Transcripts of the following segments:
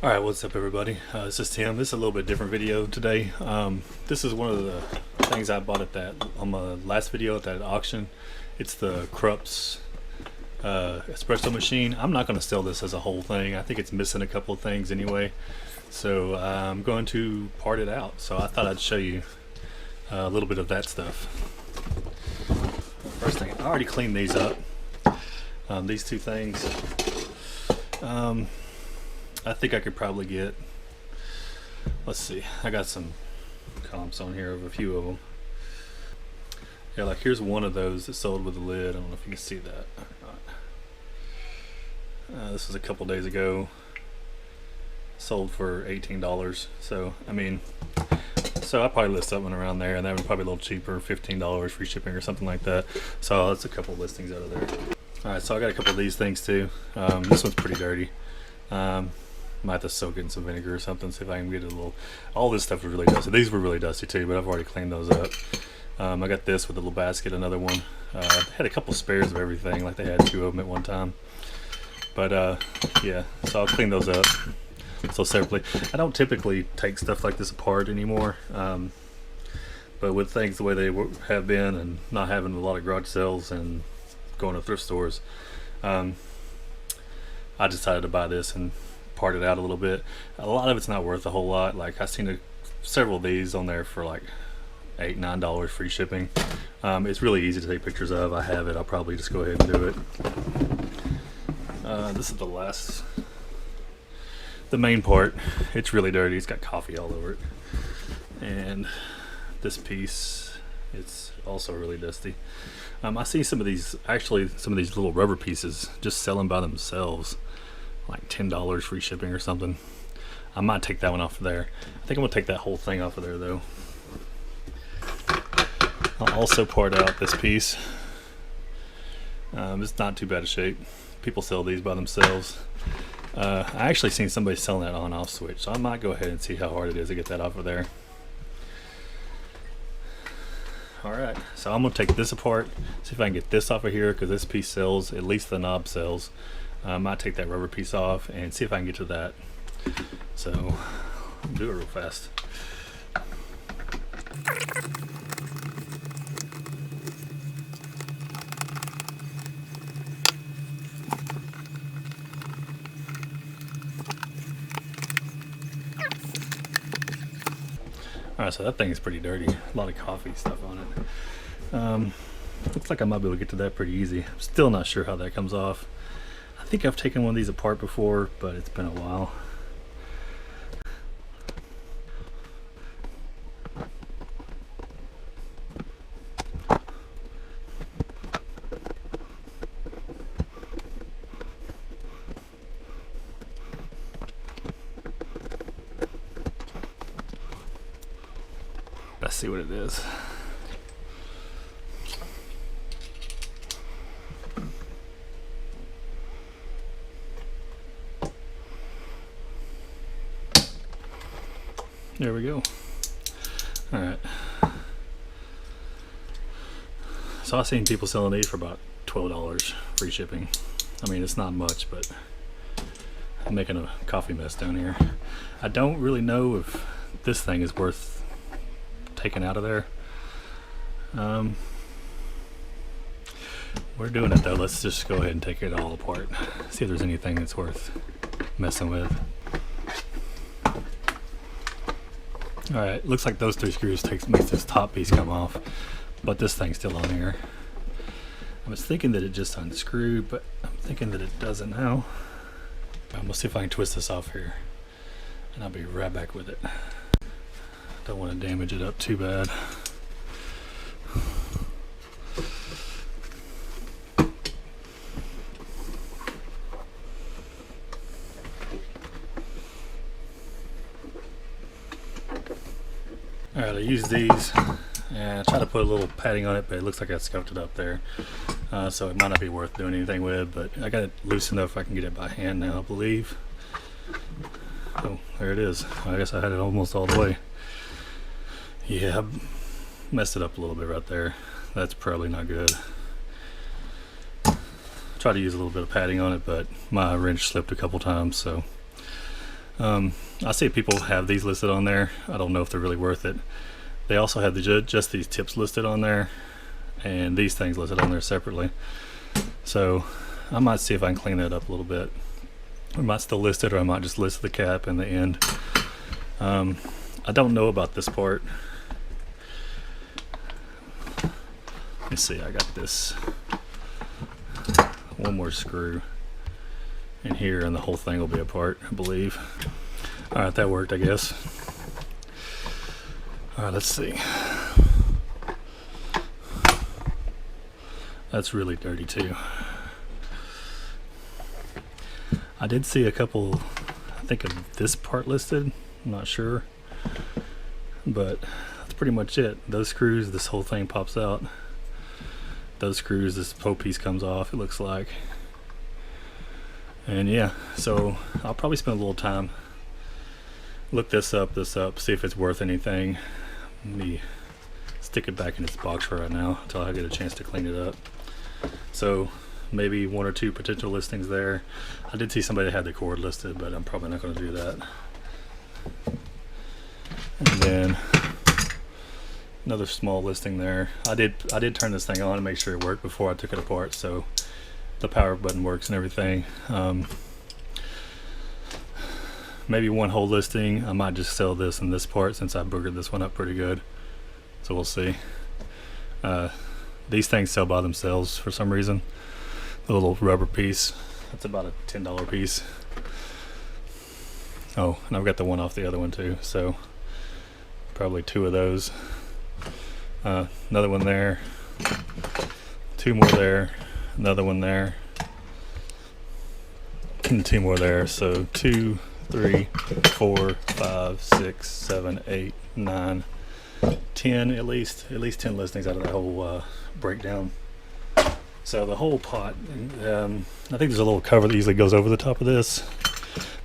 Alright, what's up everybody? This is Tim. This is a little bit different video today. This is one of the things I bought on my last video at that auction. It's the Krups espresso machine. I'm not going to sell this as a whole thing. I think it's missing a couple of things anyway. So I'm going to part it out. So I thought I'd show you a little bit of that stuff. First thing, I already cleaned these up. These two things. I think I could probably get, let's see, I got some comps on here of a few of them. Yeah, like here's one of those that sold with a lid. I don't know if you can see that or not. This was a couple days ago. Sold for $18. So, I mean, so I probably list something around there, and that would probably be a little cheaper, $15 free shipping or something like that. So that's a couple listings out of there. Alright, so I got a couple of these things too. This one's pretty dirty. Might have to soak it in some vinegar or something, see if I can get it a little. All this stuff was really dusty. These were really dusty too, but I've already cleaned those up. I got this with a little basket, another one. Had a couple spares of everything, like they had two of them at one time. But yeah, so I'll clean those up. So separately, I don't typically take stuff like this apart anymore. But with things the way they have been, and not having a lot of garage sales and going to thrift stores, I decided to buy this and part it out a little bit. A lot of it's not worth a whole lot. Like I've seen several of these on there for like $8, $9 free shipping. It's really easy to take pictures of. I have it. I'll probably just go ahead and do it. This is the main part. It's really dirty. It's got coffee all over it. And this piece, it's also really dusty. I see some of these little rubber pieces just selling by themselves, like $10 free shipping or something. I might take that one off of there. I think I'm gonna take that whole thing off of there though. I'll also part out this piece. It's not too bad a shape. People sell these by themselves. I actually seen somebody selling that on-off switch, so I might go ahead and see how hard it is to get that off of there. Alright, so I'm going to take this apart, see if I can get this off of here, because this piece sells, at least the knob sells. I might take that rubber piece off and see if I can get to that. So, I'll do it real fast. Alright, so that thing is pretty dirty. A lot of coffee stuff on it. Looks like I might be able to get to that pretty easy. I'm still not sure how that comes off. I think I've taken one of these apart before, but it's been a while. Let's see what it is. There we go. Alright. So I've seen people selling these for about $12 free shipping. I mean, it's not much, but I'm making a coffee mess down here. I don't really know if this thing is worth taken out of there. We're doing it though. Let's just go ahead and take it all apart. See if there's anything that's worth messing with. Alright, looks like those 3 screws makes this top piece come off, but this thing's still on here. I was thinking that it just unscrewed, but I'm thinking that it doesn't now. We'll see if I can twist this off here, and I'll be right back with it. Don't want to damage it up too bad. Alright, I used these and I tried to put a little padding on it, but it looks like I scuffed it up there. So it might not be worth doing anything with, but I got it loose enough I can get it by hand now, I believe. Oh, there it is. I guess I had it almost all the way. Yeah, I messed it up a little bit right there. That's probably not good. Try to use a little bit of padding on it, but my wrench slipped a couple times, so I see people have these listed on there. I don't know if they're really worth it. They also have just these tips listed on there, and these things listed on there separately. So I might see if I can clean that up a little bit. I might still list it, or I might just list the cap in the end. I don't know about this part. Let me see, I got this one more screw in here and the whole thing will be apart, I believe. Alright, that worked, I guess. Alright, let's see. That's really dirty too. I did see a couple, I think, of this part listed. I'm not sure, but that's pretty much it. Those screws, this whole thing pops out. Those screws, this whole piece comes off, it looks like. And yeah, so I'll probably spend a little time, look this up, see if it's worth anything. Let me stick it back in its box for right now until I get a chance to clean it up. So maybe 1 or 2 potential listings there. I did see somebody that had the cord listed, but I'm probably not going to do that. And then another small listing there. I did turn this thing on and make sure it worked before I took it apart, so the power button works and everything. Maybe one whole listing. I might just sell this and this part since I boogered this one up pretty good, so we'll see. These things sell by themselves for some reason. The little rubber piece, that's about a $10 piece. Oh, and I've got the one off the other one too, so probably 2 of those. Another one there, 2 more there, another one there, and 2 more there. So 2, 3, 4, 5, 6, 7, 8, 9, 10, at least 10 listings out of that whole breakdown. So the whole pot, I think there's a little cover that usually goes over the top of this,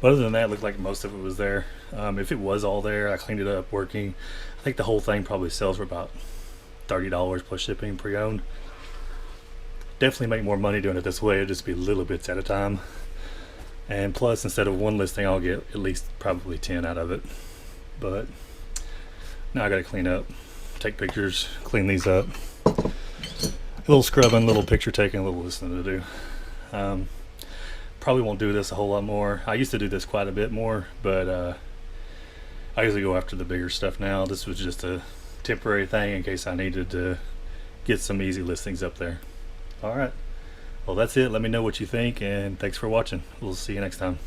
but other than that, it looked like most of it was there. If it was all there, I cleaned it up working. I think the whole thing probably sells for about $30 plus shipping pre-owned. Definitely make more money doing it this way. It'll just be little bits at a time, and plus instead of 1 listing I'll get at least probably 10 out of it. But now I gotta clean up, take pictures, clean these up. A little scrubbing, a little picture taking, a little listening to do. Probably won't do this a whole lot more. I used to do this quite a bit more, but I usually go after the bigger stuff now. This was just a temporary thing in case I needed to get some easy listings up there. Alright, well that's it. Let me know what you think, and thanks for watching. We'll see you next time.